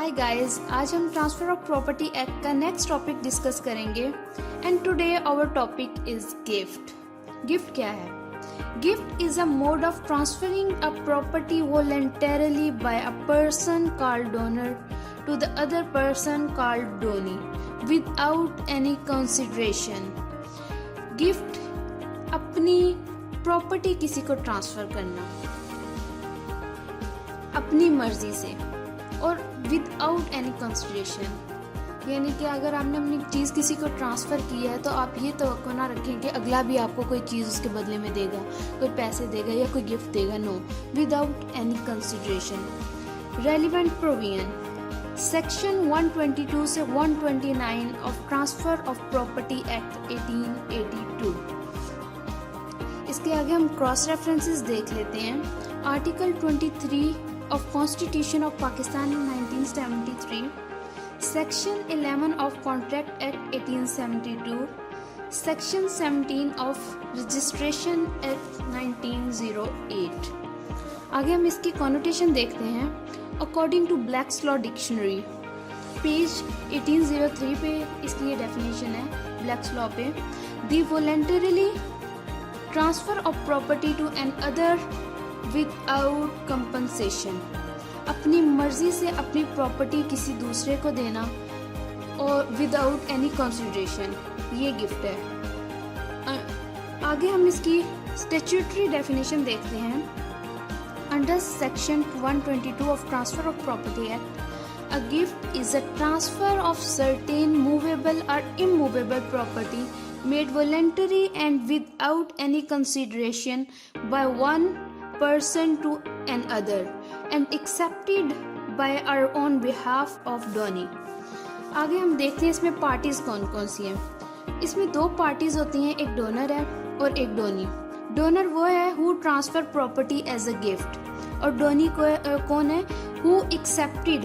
हाय guys, आज हम transfer of property act का नेक्स्ट टॉपिक डिस्कस करेंगे and today our topic is gift. Gift क्या है? Gift is a mode of transferring a property voluntarily by a person called donor to the other person called donee without any consideration. Gift अपनी property किसी को transfer करना अपनी मर्जी से और विदाउट एनी कंसिडरेशन, यानी कि अगर आपने अपनी चीज़ किसी को ट्रांसफ़र की है तो आप ये तवक्को ना रखें कि अगला भी आपको कोई चीज़ उसके बदले में देगा, कोई पैसे देगा या कोई गिफ्ट देगा। No, without any consideration. Relevant provision section 122 से 129 of transfer of property act 1882। इसके आगे हम क्रॉस रेफरेंसेस देख लेते हैं। Article 23 of Constitution of Pakistan in 1973, Section 11 of Contract Act 1872, Section 17 of Registration Act 1908। आगे हम इसकी कॉनोटेशन देखते हैं। According to Black's law dictionary page 1803 पे इसकी ये डेफिनेशन है ब्लैक्स लॉ पे। The voluntarily transfer of property to an other without compensation, अपनी मर्जी से अपनी प्रॉपर्टी किसी दूसरे को देना और विदाउट एनी कंसिडरेशन, ये गिफ्ट है। आगे हम इसकी स्टैट्यूटरी डेफिनेशन देखते हैं। Under section 122 of transfer of property act, a gift is a transfer of certain movable और immovable property made voluntary and without any consideration by one person to another and accepted by our own behalf of donee। आगे हम देखते हैं इसमें parties कौन कौन सी हैं। इसमें दो पार्टीज होती हैं, एक डोनर है और एक डोनी। डोनर वो है who transfer property as a gift और डोनी कौन है? Who accepted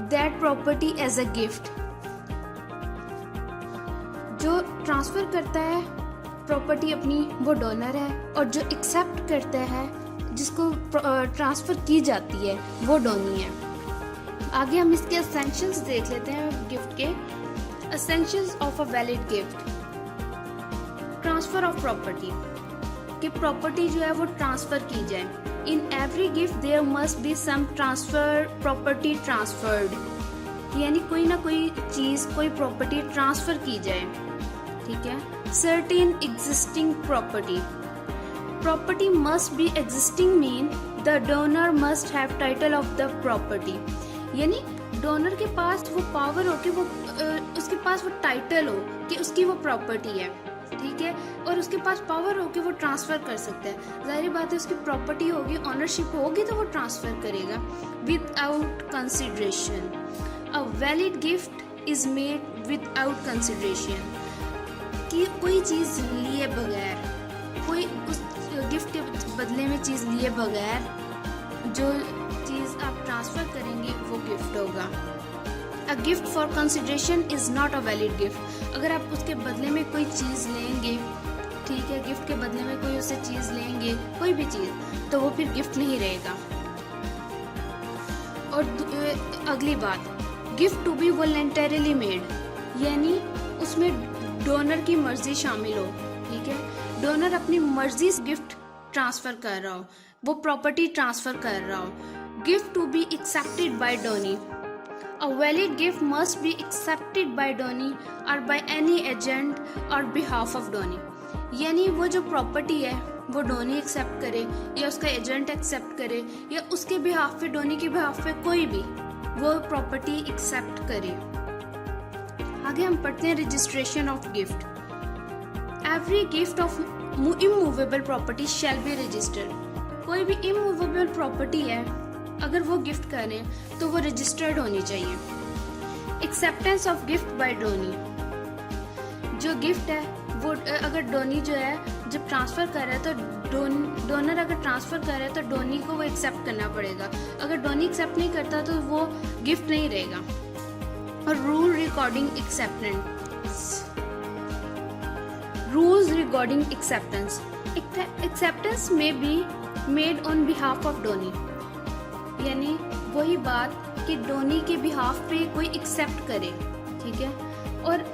that property as a gift. जो ट्रांसफर करता है प्रॉपर्टी अपनी वो डोनर है और जो एक्सेप्ट करता है जिसको ट्रांसफ़र की जाती है वो डोनी है। आगे हम इसके एसेंशियल्स देख लेते हैं गिफ्ट के। Essentials of a valid gift. Transfer of property, कि प्रॉपर्टी जो है वो ट्रांसफ़र की जाए। In every gift there must be some transfer property transferred, यानी कोई ना कोई चीज़ कोई प्रॉपर्टी ट्रांसफ़र की जाए, ठीक है। Certain existing property, property must be existing mean the donor must have title of the property, यानी डोनर के पास वो पावर हो कि वो उसके पास वो टाइटल हो कि उसकी वो प्रॉपर्टी है, ठीक है, और उसके पास पावर हो कि वो ट्रांसफ़र कर सकता है। जाहिर बात है उसकी प्रॉपर्टी होगी, ऑनरशिप होगी तो वो ट्रांसफ़र करेगा without consideration. A valid gift is made without consideration, कि कोई चीज़ लिए बगैर, कोई उस गिफ्ट के बदले में चीज़ लिए बगैर जो चीज़ आप ट्रांसफ़र करेंगे वो गिफ्ट होगा। A gift for consideration is not a valid gift. अगर आप उसके बदले में कोई चीज़ लेंगे, ठीक है, गिफ्ट के बदले में कोई उससे चीज़ लेंगे, कोई भी चीज़, तो वो फिर गिफ्ट नहीं रहेगा। और अगली बात, gift to be voluntarily made, यानी उसमें डोनर की मर्जी शामिल हो, ठीक है। डोनर अपनी मर्जी से गिफ्ट ट्रांसफर कर रहा हो, वो प्रॉपर्टी ट्रांसफर कर रहा हो। Gift to be accepted by donee, a valid gift must be accepted by donee or by any agent or behalf of donee, यानी वो जो प्रॉपर्टी है वो डोनी एक्सेप्ट करे या उसका एजेंट एक्सेप्ट करे या उसके बिहाफ पे, डोनी के बिहाफ पे कोई भी वो प्रॉपर्टी एक्सेप्ट करे। आगे हम पढ़ते हैं registration of gift. Every gift of immovable property shall be registered, कोई भी इमूवेबल प्रॉपर्टी है अगर वो गिफ्ट करें तो वो रजिस्टर्ड होनी चाहिए। Acceptance of gift by donee, जो गिफ्ट है वो अगर डोनी जो है जब ट्रांसफ़र कर रहा है तो डोनर अगर ट्रांसफ़र कर रहा है तो डोनी को वो एक्सेप्ट करना पड़ेगा। अगर डोनी एक्सेप्ट नहीं करता तो वो गिफ्ट नहीं रहेगा। और rule recording acceptance, rules regarding acceptance. Acceptance may be made on behalf of donee, यानी वही बात कि डोनी के बिहाफ पे कोई एक्सेप्ट करे, ठीक है। और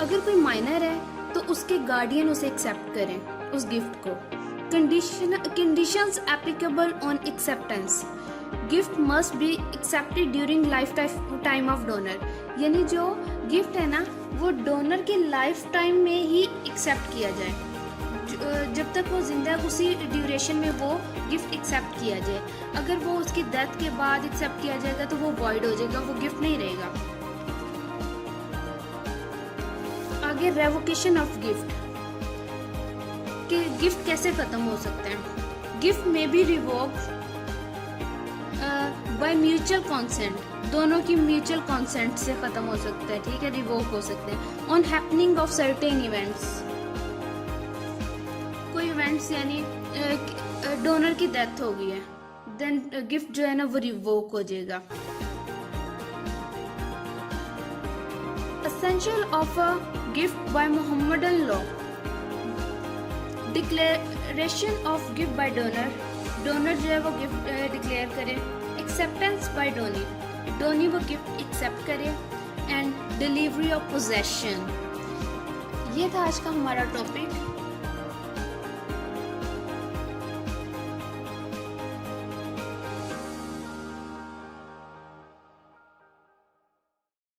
अगर कोई माइनर है तो उसके गार्डियन उसे एक्सेप्ट करें उस गिफ्ट को। Conditions applicable on acceptance, gift must be accepted during life time of donor, यानी जो गिफ्ट है ना वो डोनर के लाइफ टाइम में ही एक्सेप्ट किया जाए। जब तक वो जिंदा है उसी ड्यूरेशन में वो गिफ्ट एक्सेप्ट किया जाए। अगर वो उसकी डेथ के बाद एक्सेप्ट किया जाएगा तो वो वॉइड हो जाएगा, वो गिफ्ट नहीं रहेगा। आगे रेवोकेशन ऑफ गिफ्ट, कि गिफ्ट कैसे खत्म हो सकते हैं। Gift may be revoke by mutual consent, दोनों की म्यूचुअल कॉन्सेंट से खत्म हो सकता है, ठीक है, रिवोक हो सकते हैं। On happening of certain events, कोई इवेंट्स यानी डोनर की डेथ हो गई है, देन गिफ्ट जो है ना वो रिवोक हो जाएगा। Essential of a gift bye Mohammedan law, declaration of gift bye donor, donor जो है वो गिफ्ट डिक्लेयर करे। एक्सेप्टेंस बाय डोनी, डोनी वो गिफ्ट एक्सेप्ट करे। And delivery of possession. ये था आज का हमारा टॉपिक।